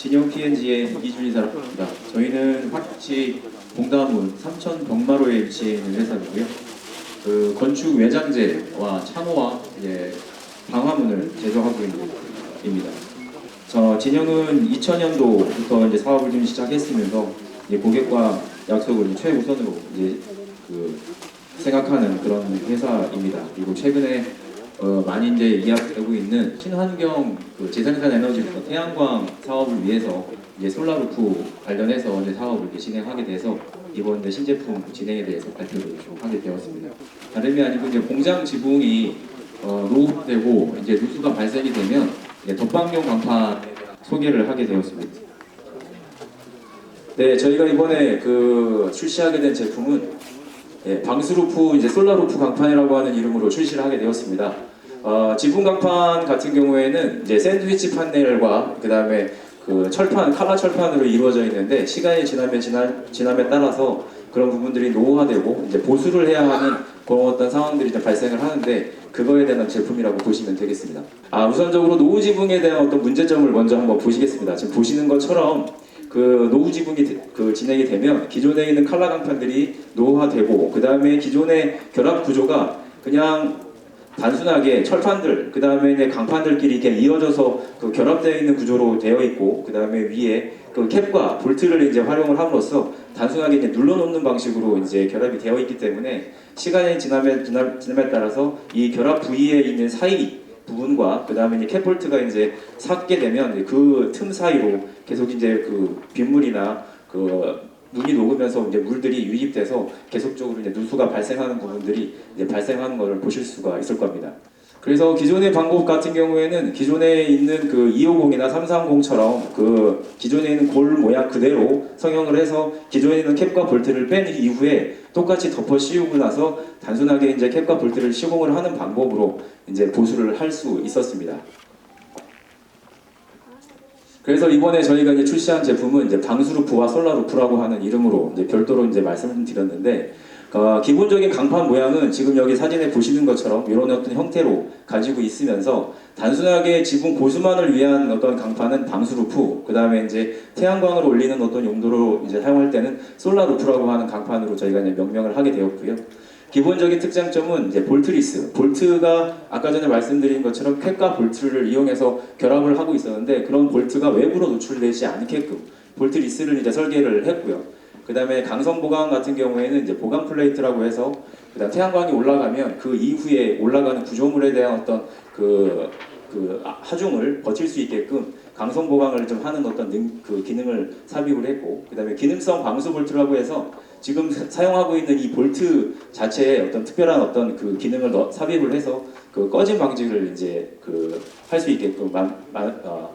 진영 P&G의 이준희사입니다. 저희는 화덕시 봉다문 삼천 벽마로에 위치해 있는 회사이고요. 그 건축 외장재와 창호와 방화문을 제조하고 있는 입니다. 진영은 2000년도부터 이제 사업을 좀 시작했으면서 고객과 약속을 최우선으로 생각하는 그런 회사입니다. 그리고 최근에 많이 이제 이야기되고 있는 친환경 재생산 에너지부터 태양광 사업을 위해서 솔라루프 관련해서 사업을 진행하게 돼서 이번 신제품 진행에 대해서 발표를 좀 하게 되었습니다. 다름이 아니고 공장 지붕이 노후되고 누수가 발생이 되면 덧방용 강판 소개를 하게 되었습니다. 네, 저희가 이번에 출시하게 된 제품은 방수루프 솔라루프 강판이라고 하는 이름으로 출시를 하게 되었습니다. 지붕 강판 같은 경우에는 샌드위치 판넬과 그 다음에 철판, 칼라 철판으로 이루어져 있는데 시간이 지남에 따라서 그런 부분들이 노후화되고 보수를 해야 하는 그런 어떤 상황들이 발생을 하는데 그거에 대한 제품이라고 보시면 되겠습니다. 우선적으로 노후 지붕에 대한 어떤 문제점을 먼저 한번 보시겠습니다. 지금 보시는 것처럼 노후 지붕이 진행이 되면 기존에 있는 칼라 강판들이 노후화되고 그 다음에 기존의 결합 구조가 그냥 단순하게 철판들, 그 다음에 강판들끼리 이렇게 이어져서 결합되어 있는 구조로 되어 있고, 그 다음에 위에 캡과 볼트를 활용을 함으로써 단순하게 눌러놓는 방식으로 결합이 되어 있기 때문에 시간이 지남에 따라서 이 결합 부위에 있는 사이 부분과 그 다음에 캡 볼트가 삭게 되면 그 틈 사이로 계속 빗물이나 눈이 녹으면서 물들이 유입돼서 계속적으로 누수가 발생하는 부분들이 발생하는 것을 보실 수가 있을 겁니다. 그래서 기존의 방법 같은 경우에는 기존에 있는 250이나 330처럼 기존에 있는 골 모양 그대로 성형을 해서 기존에 있는 캡과 볼트를 뺀 이후에 똑같이 덮어 씌우고 나서 단순하게 캡과 볼트를 시공을 하는 방법으로 보수를 할 수 있었습니다. 그래서 이번에 저희가 출시한 제품은 방수루프와 솔라루프라고 하는 이름으로 별도로 말씀을 드렸는데 기본적인 강판 모양은 지금 여기 사진에 보시는 것처럼 이런 어떤 형태로 가지고 있으면서 단순하게 지붕 보수만을 위한 어떤 강판은 방수루프, 그 다음에 태양광을 올리는 어떤 용도로 사용할 때는 솔라루프라고 하는 강판으로 저희가 명명을 하게 되었고요. 기본적인 특장점은 볼트리스, 볼트가 아까 전에 말씀드린 것처럼 캡과 볼트를 이용해서 결합을 하고 있었는데 그런 볼트가 외부로 노출되지 않게끔 볼트리스를 설계를 했고요. 그 다음에 강성 보강 같은 경우에는 보강 플레이트라고 해서 그다음 태양광이 올라가면 그 이후에 올라가는 구조물에 대한 어떤 하중을 버틸 수 있게끔 강성 보강을 좀 하는 어떤 기능을 삽입을 했고, 그 다음에 기능성 방수 볼트라고 해서 지금 사용하고 있는 이 볼트 자체에 어떤 특별한 어떤 기능을 삽입을 해서 꺼짐 방지를 할 수 있게끔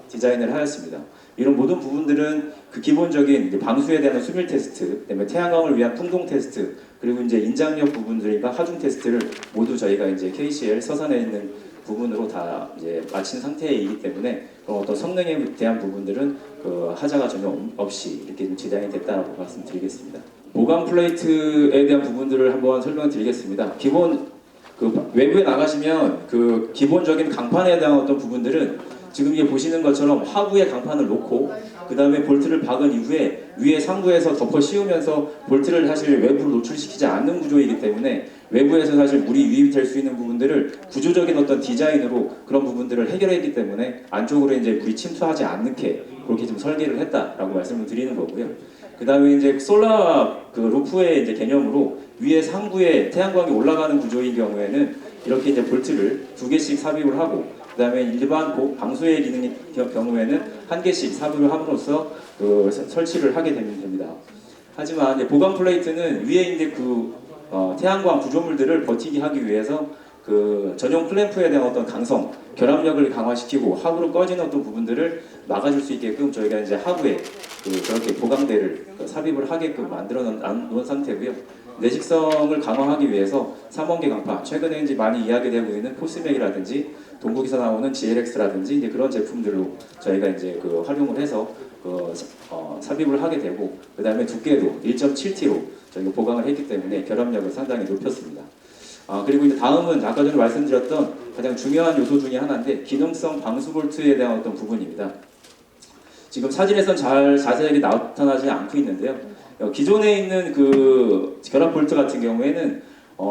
디자인을 하였습니다. 이런 모든 부분들은 기본적인 방수에 대한 수밀 테스트, 그다음에 태양광을 위한 풍동 테스트, 그리고 인장력 부분들과 하중 테스트를 모두 저희가 KCL 서산에 있는 부분으로 다 마친 상태이기 때문에 어떤 성능에 대한 부분들은 하자가 전혀 없이 이렇게 디자인이 됐다고 말씀드리겠습니다. 보강 플레이트에 대한 부분들을 한번 설명드리겠습니다. 기본 외부에 나가시면 기본적인 강판에 대한 어떤 부분들은 지금 보시는 것처럼 하부에 강판을 놓고 그 다음에 볼트를 박은 이후에 위에 상부에서 덮어 씌우면서 볼트를 사실 외부로 노출시키지 않는 구조이기 때문에 외부에서 사실 물이 유입될 수 있는 부분들을 구조적인 어떤 디자인으로 그런 부분들을 해결했기 때문에 안쪽으로 물이 침투하지 않게 그렇게 좀 설계를 했다라고 말씀을 드리는 거고요. 그 다음에 솔라 루프의 개념으로 위에 상부에 태양광이 올라가는 구조인 경우에는 이렇게 볼트를 2개씩 삽입을 하고 그 다음에 일반 방수의 기능의 경우에는 1개씩 삽입을 함으로써 설치를 하게 됩니다. 하지만 보강 플레이트는 위에 태양광 구조물들을 버티게 하기 위해서 전용 클램프에 대한 어떤 강성, 결합력을 강화시키고 하부로 꺼지는 어떤 부분들을 막아줄 수 있게끔 저희가 하부에 저렇게 보강대를 삽입을 하게끔 만들어 놓은 상태고요. 내식성을 강화하기 위해서 3원계 강판, 최근에 많이 이야기되고 있는 포스맥이라든지 동국에서 나오는 GLX라든지 그런 제품들로 저희가 활용을 해서 삽입을 하게 되고, 그 다음에 두께도 1.7T로 저희가 보강을 했기 때문에 결합력을 상당히 높였습니다. 그리고 다음은 아까 전에 말씀드렸던 가장 중요한 요소 중에 하나인데 기능성 방수 볼트에 대한 어떤 부분입니다. 지금 사진에선 잘 자세하게 나타나지 않고 있는데요. 기존에 있는 그 결합 볼트 같은 경우에는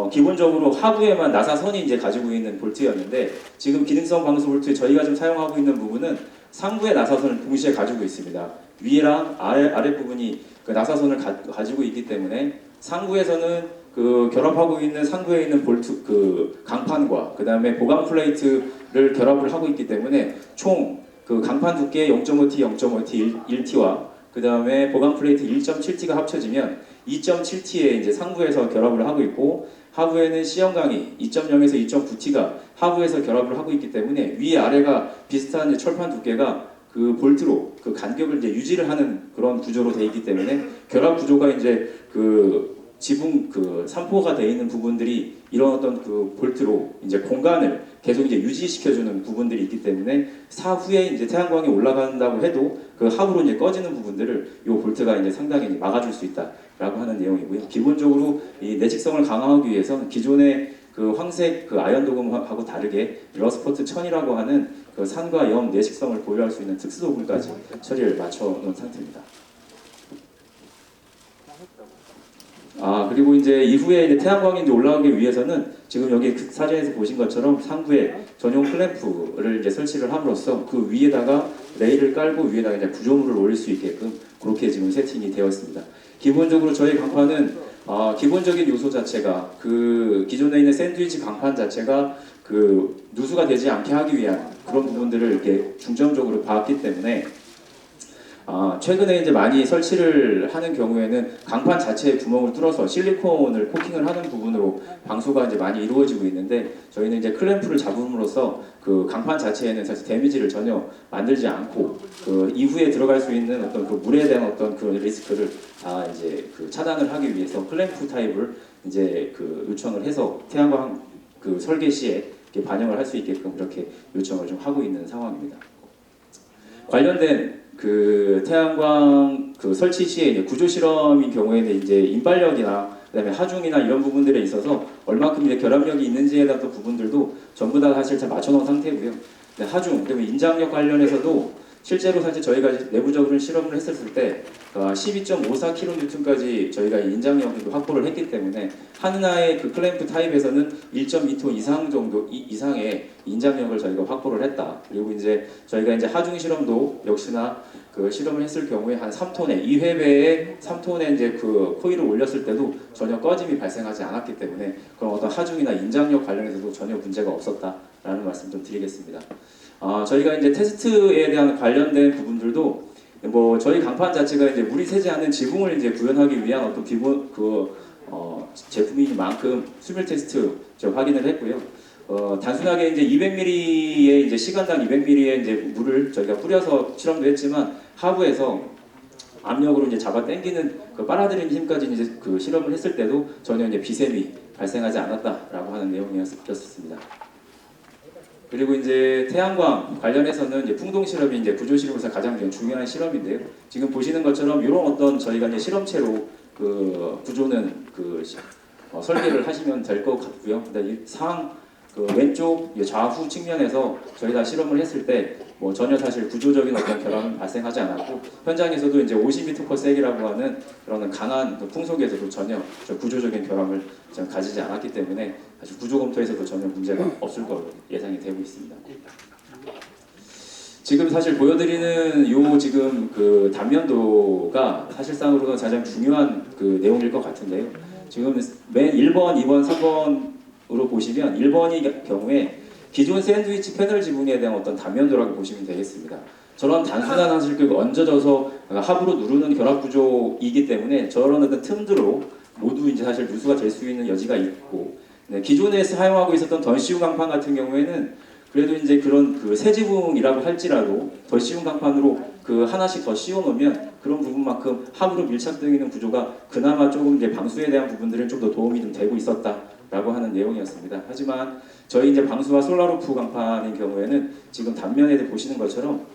기본적으로 하부에만 나사선이 이제 가지고 있는 볼트였는데 지금 기능성 방수 볼트에 저희가 좀 사용하고 있는 부분은 상부의 나사선을 동시에 가지고 있습니다. 위랑 아래 부분이 그 나사선을 가지고 있기 때문에 상부에서는 그 결합하고 있는 상부에 있는 볼트 그 강판과 그 다음에 보강 플레이트를 결합을 하고 있기 때문에 총 그 강판 두께 0.5T, 0.5T 1T와 그 다음에 보강 플레이트 1.7T가 합쳐지면 2.7T에 이제 상부에서 결합을 하고 있고 하부에는 C형강이 2.0에서 2.9T가 하부에서 결합을 하고 있기 때문에 위 아래가 비슷한 철판 두께가 그 볼트로 그 간격을 이제 유지를 하는 그런 구조로 되어 있기 때문에 결합 구조가 이제 그 지붕 그 산포가 되어 있는 부분들이 이런 어떤 그 볼트로 이제 공간을 계속 이제 유지시켜주는 부분들이 있기 때문에 사후에 이제 태양광이 올라간다고 해도 그 하부로 이제 꺼지는 부분들을 이 볼트가 이제 상당히 이제 막아줄 수 있다라고 하는 내용이고요. 기본적으로 이 내직성을 강화하기 위해서는 기존의 그 황색 그 아연 도금하고 다르게 러스포트 1000이라고 하는 그 산과 염 내식성을 보유할 수 있는 특수 도금까지 처리를 맞춰 놓은 상태입니다. 그리고 이제 이후에 이제 태양광이 이제 올라가기 위해서는 지금 여기 그 사진에서 보신 것처럼 상부에 전용 클램프를 이제 설치를 함으로써 그 위에다가 레일을 깔고 위에다가 이제 구조물을 올릴 수 있게끔 그렇게 지금 세팅이 되어 있습니다. 기본적으로 저희 강판은 기본적인 요소 자체가 그 기존에 있는 샌드위치 강판 자체가 그 누수가 되지 않게 하기 위한 그런 부분들을 이렇게 중점적으로 봤기 때문에 최근에 이제 많이 설치를 하는 경우에는 강판 자체에 구멍을 뚫어서 실리콘을 코팅을 하는 부분으로 방수가 이제 많이 이루어지고 있는데 저희는 이제 클램프를 잡음으로써 그 강판 자체에는 사실 데미지를 전혀 만들지 않고 그 이후에 들어갈 수 있는 어떤 그 물에 대한 어떤 그 리스크를 다 이제 그 차단을 하기 위해서 클램프 타입을 이제 그 요청을 해서 태양광 그 설계 시에 이렇게 반영을 할 수 있게끔 이렇게 요청을 좀 하고 있는 상황입니다. 관련된 그 태양광 그 설치 시에 이제 구조 실험인 경우에는 이제 인발력이나 그다음에 하중이나 이런 부분들에 있어서 얼마큼 이제 결합력이 있는지에 대한 또 부분들도 전부 다 사실 잘 맞춰놓은 상태고요. 하중, 그다음에 인장력 관련해서도 실제로 사실 저희가 내부적으로 실험을 했었을 때 12.54kN까지 저희가 인장력을 확보를 했기 때문에 하나의 그 클램프 타입에서는 1.2톤 이상 정도 이상의 인장력을 저희가 확보를 했다. 그리고 이제 저희가 이제 하중 실험도 역시나 그 실험을 했을 경우에 한 3톤에 2회배에 3톤에 이제 그 코일을 올렸을 때도 전혀 꺼짐이 발생하지 않았기 때문에 그런 어떤 하중이나 인장력 관련해서도 전혀 문제가 없었다라는 말씀 좀 드리겠습니다. 저희가 이제 테스트에 대한 관련된 부분들도 뭐 저희 강판 자체가 이제 물이 새지 않는 지붕을 이제 구현하기 위한 어떤 기본 제품인 만큼 수밀 테스트 확인을 했고요. 단순하게 이제 200ml의 이제 시간당 200ml의 이제 물을 저희가 뿌려서 실험도 했지만 하부에서 압력으로 이제 잡아 당기는 그 빨아들이는 힘까지 이제 그 실험을 했을 때도 전혀 이제 비샘이 발생하지 않았다라고 하는 내용이었습니다. 그리고 이제 태양광 관련해서는 이제 풍동 실험이 이제 구조 실험에서 가장 중요한 실험인데요. 지금 보시는 것처럼 이런 어떤 저희가 이제 실험체로 그 구조는 설계를 하시면 될 것 같고요. 그다음에 그 왼쪽 좌우 측면에서 저희가 실험을 했을 때 뭐 전혀 사실 구조적인 어떤 결함은 발생하지 않았고 현장에서도 이제 50m/s이라고 하는 그런 강한 풍속에서도 전혀 구조적인 결함을 가지지 않았기 때문에 사실 구조 검토에서도 전혀 문제가 없을 거로 예상이 되고 있습니다. 지금 사실 보여드리는 요 지금 그 단면도가 사실상으로는 가장 중요한 그 내용일 것 같은데요. 지금 맨 1번, 2번, 3번으로 보시면 1번의 경우에 기존 샌드위치 패널 지붕에 대한 어떤 단면도라고 보시면 되겠습니다. 저런 단순한 사실 그 얹어져서 합으로 누르는 결합 구조이기 때문에 저런 어떤 틈들로 모두 이제 사실 누수가 될 수 있는 여지가 있고 기존에 사용하고 있었던 던시움 강판 같은 경우에는 그래도 이제 그런 그 새지붕이라고 할지라도 덧씌운 강판으로 그 하나씩 더 씌워 놓으면 그런 부분만큼 합으로 밀착되어 있는 구조가 그나마 조금 이제 방수에 대한 부분들은 좀 더 도움이 좀 되고 있었다라고 하는 내용이었습니다. 하지만 저희 이제 방수와 솔라루프 강판인 경우에는 지금 단면에 보시는 것처럼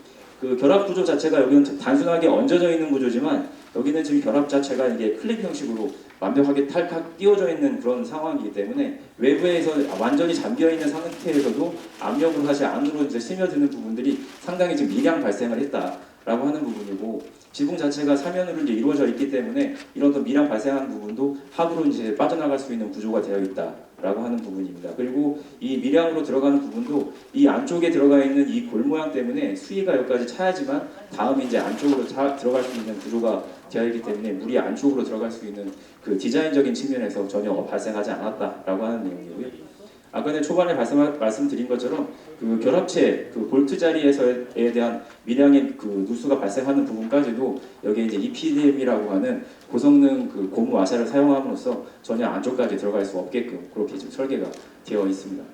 그 결합 구조 자체가 여기는 단순하게 얹어져 있는 구조지만 여기는 지금 결합 자체가 이게 클립 형식으로 완벽하게 탈칵 끼워져 있는 그런 상황이기 때문에 외부에서 완전히 잠겨 있는 상태에서도 압력으로 사실 안으로 이제 스며드는 부분들이 상당히 지금 미량 발생을 했다라고 라고 하는 부분이고, 지붕 자체가 사면으로 이제 이루어져 있기 때문에 이런 또 미량 발생하는 부분도 하부로 이제 빠져나갈 수 있는 구조가 되어 있다라고 하는 부분입니다. 그리고 이 미량으로 들어가는 부분도 이 안쪽에 들어가 있는 이 골 모양 때문에 수위가 여기까지 차야지만 다음에 이제 안쪽으로 들어갈 수 있는 구조가 되어 있기 때문에 물이 안쪽으로 들어갈 수 있는 그 디자인적인 측면에서 전혀 발생하지 않았다라고 하는 내용이고요. 아까 전에 초반에 말씀드린 것처럼 그 결합체 그 볼트 자리에서에 대한 미량의 그 누수가 발생하는 부분까지도 여기에 이제 EPDM이라고 하는 고성능 그 고무 와샤를 사용함으로써 전혀 안쪽까지 들어갈 수 없게끔 그렇게 지금 설계가 되어 있습니다.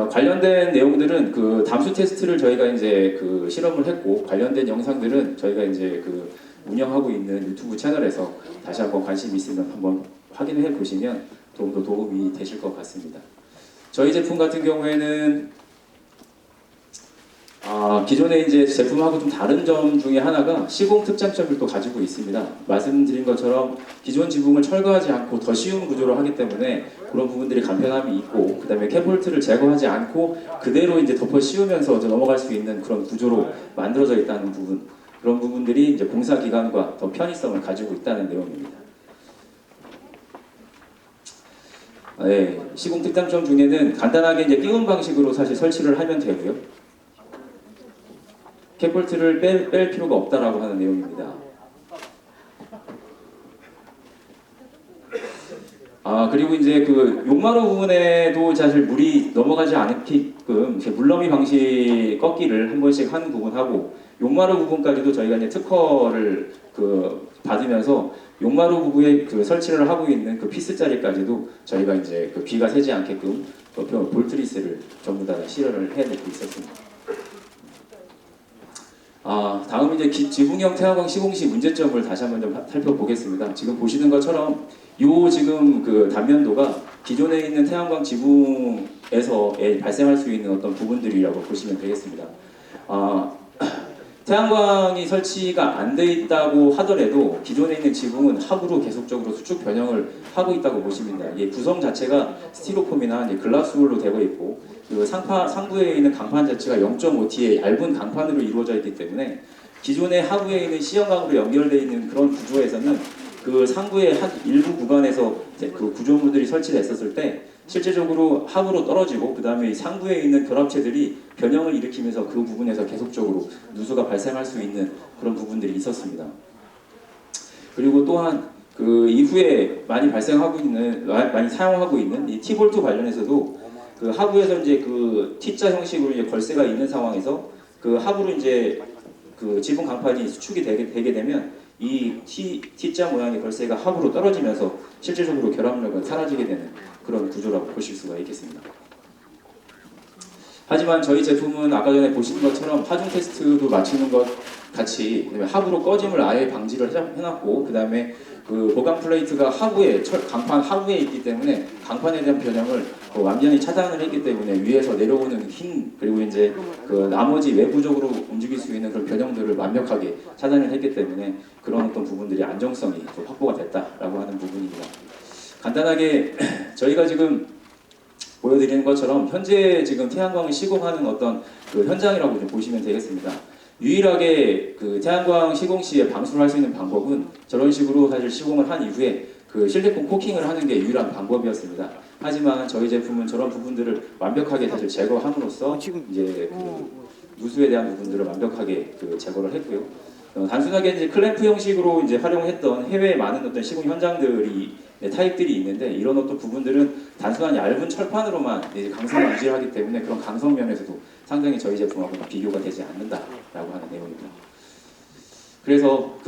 관련된 내용들은 그 담수 테스트를 저희가 이제 그 실험을 했고, 관련된 영상들은 저희가 이제 그 운영하고 있는 유튜브 채널에서 다시 한번 관심 있으면 한번 확인해 보시면 좀 더 도움이 되실 것 같습니다. 저희 제품 같은 경우에는 기존의 이제 제품하고 좀 다른 점 중에 하나가 시공 특장점을 또 가지고 있습니다. 말씀드린 것처럼 기존 지붕을 철거하지 않고 더 쉬운 구조로 하기 때문에 그런 부분들이 간편함이 있고, 그 다음에 캐볼트를 제거하지 않고 그대로 이제 덮어 씌우면서 넘어갈 수 있는 그런 구조로 만들어져 있다는 부분, 그런 부분들이 이제 공사 기간과 더 편의성을 가지고 있다는 내용입니다. 네, 시공 특장점 중에는 간단하게 이제 끼운 방식으로 사실 설치를 하면 되고요. 캡볼트를 뺄 필요가 없다라고 하는 내용입니다. 그리고 이제 그 용마루 부분에도 사실 물이 넘어가지 않게끔 물러미 방식 꺾기를 한 번씩 하는 부분하고, 용마루 부분까지도 저희가 이제 특허를 받으면서 용마루 부분에 설치를 하고 있는 그 피스 자리까지도 저희가 이제 비가 새지 않게끔 볼트리스를 전부 다 실현을 해내고 있었습니다. 다음 이제 지붕형 태양광 시공 시 문제점을 다시 한번 좀 살펴보겠습니다. 지금 보시는 것처럼 요 지금 그 단면도가 기존에 있는 태양광 지붕에서 발생할 수 있는 어떤 부분들이라고 보시면 되겠습니다. 태양광이 설치가 안 돼 있다고 하더라도 기존에 있는 지붕은 하부로 계속적으로 수축 변형을 하고 있다고 보시면 됩니다. 이 구성 자체가 스티로폼이나 글라스울로 되고 있고, 그 상부에 있는 강판 자체가 0.5T의 얇은 강판으로 이루어져 있기 때문에 기존의 하부에 있는 시형광으로 연결되어 있는 그런 구조에서는 그 상부의 한 일부 구간에서 그 구조물들이 설치됐었을 때 실제적으로 하부로 떨어지고, 그 다음에 상부에 있는 결합체들이 변형을 일으키면서 그 부분에서 계속적으로 누수가 발생할 수 있는 그런 부분들이 있었습니다. 그리고 또한 그 이후에 많이 사용하고 있는 이 T볼트 관련해서도 그 하부에서 이제 그 T자 형식으로 이제 걸쇠가 있는 상황에서 그 하부로 이제 그 지붕 강판이 수축이 되게 되면 이 T자 모양의 걸쇠가 하부로 떨어지면서 실질적으로 결합력은 사라지게 되는 그런 구조라고 보실 수가 있겠습니다. 하지만 저희 제품은 아까 전에 보신 것처럼 하중 테스트도 마치는 것 같이 하부로 꺼짐을 아예 방지를 해놨고, 그 다음에 그 보강 플레이트가 강판 하부에 있기 때문에 강판에 대한 변형을 완전히 차단을 했기 때문에 위에서 내려오는 힘, 그리고 이제 그 나머지 외부적으로 움직일 수 있는 그런 변형들을 완벽하게 차단을 했기 때문에 그런 어떤 부분들이 안정성이 좀 확보가 됐다라고 하는 부분입니다. 간단하게 저희가 지금 보여드리는 것처럼 현재 지금 태양광을 시공하는 어떤 그 현장이라고 좀 보시면 되겠습니다. 유일하게 그 태양광 시공 시에 방수를 할 수 있는 방법은 저런 식으로 사실 시공을 한 이후에 그 실리콘 코킹을 하는 게 유일한 방법이었습니다. 하지만 저희 제품은 저런 부분들을 완벽하게 사실 제거함으로써 이제 그 누수에 대한 부분들을 완벽하게 제거를 했고요. 단순하게 이제 클램프 형식으로 이제 활용했던 해외의 많은 어떤 시공 현장들이 타입들이 있는데, 이런 어떤 부분들은 단순한 얇은 철판으로만 이제 강성을 유지하기 때문에 그런 강성 면에서도 상당히 저희 제품하고는 비교가 되지 않는다라고 하는 내용입니다. 그래서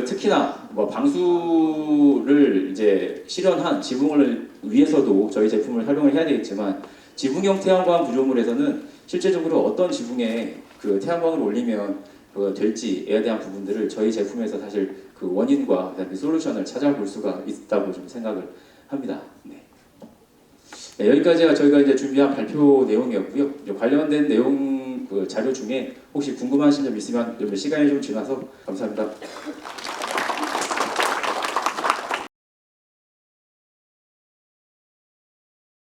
특히나 방수를 이제 실현한 지붕을 위해서도 저희 제품을 활용을 해야 되겠지만, 지붕형 태양광 구조물에서는 실제적으로 어떤 지붕에 그 태양광을 올리면 될지에 대한 부분들을 저희 제품에서 사실 그 원인과 그다음에 솔루션을 찾아볼 수가 있다고 좀 생각을 합니다. 네, 여기까지가 저희가 이제 준비한 발표 내용이었고요. 관련된 내용 자료 중에 혹시 궁금하신 점 있으면 시간이 좀 지나서 감사합니다.